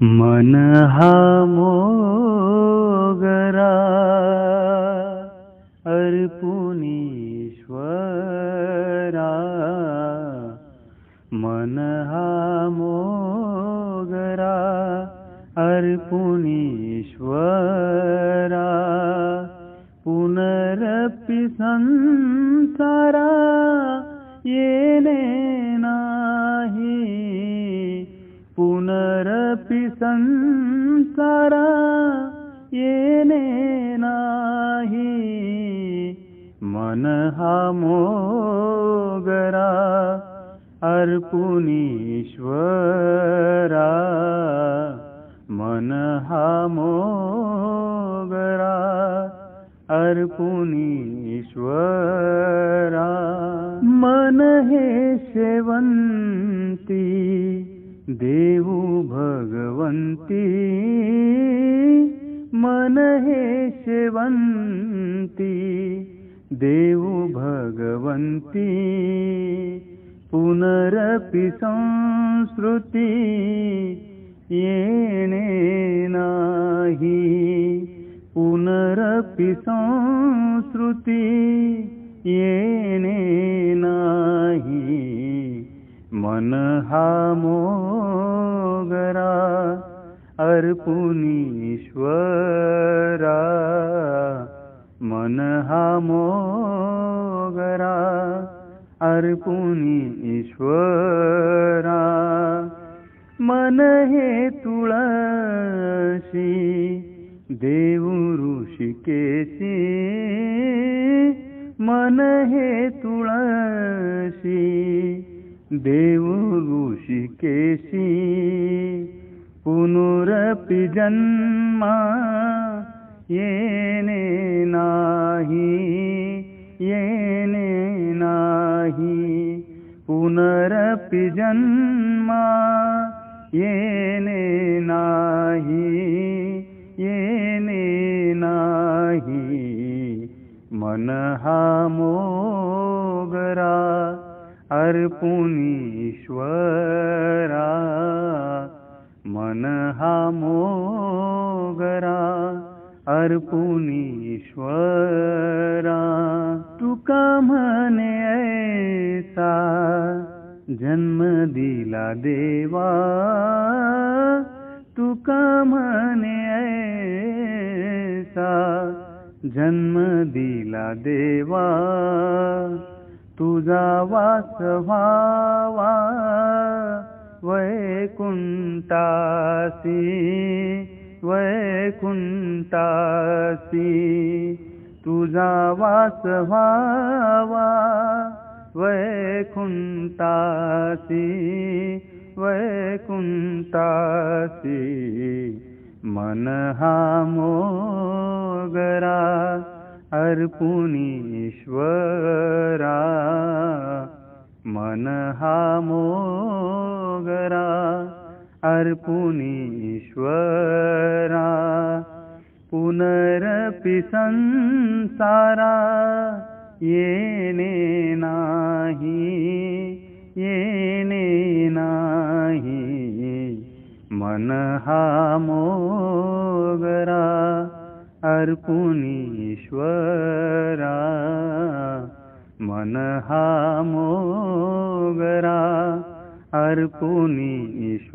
मन हा मोगरा अर्पुनीश्वरा, मन हा मोगरा अर्पुनीश्वरा, पुनरपि संसारा येणे नाही, पुनरपि संसारा येणे नाही, मन हा मोगरा अर्पुनीश्वरा, मन हा मोगरा अर्पुनीश्वरा. मन हे शेवंती देऊ भगवंती, मन हे शेवंती देऊ भगवंती, पुनरपि संस्कृती येणे नाही, पुनरपि संस्कृती येणे नाही, मन हा मोगरा अर्पुनीश्वरा, मन हा मोगरा अर्पुनीश्वरा. मन हे तुळशी देऊ ऋषिकेशी, मन हे तुळशी देऊ ऋषिकेशी, पुनरपि जन्मा येणे नाही, येणे नाही, पुनरपि जन्मा येणे नाही, येणे नाही, मन हा मोगरा अर्पुनीश्वरा, मन हा मोगरा अर्पुनीश्वरा. तुका म्हणे ऐसा जन्म दिला देवा, तुका म्हणे ऐसा जन्म दिला देवा, तुझा वास व्हावा वैकुंठासी, वैकुंठासी, तुझा वास व्हावा वैकुंठासी, वैकुंठासी, मन हा मोगरा अर्पुनीश्वरा, मन हा मोगरा अर्पुनीश्वरा, पुनरपि संसारा येणे नाही, येणे नाही, मन हा मोगरा अर्पुनीश्वरा, मन हा मोगरा अर्पुनीश्वरा.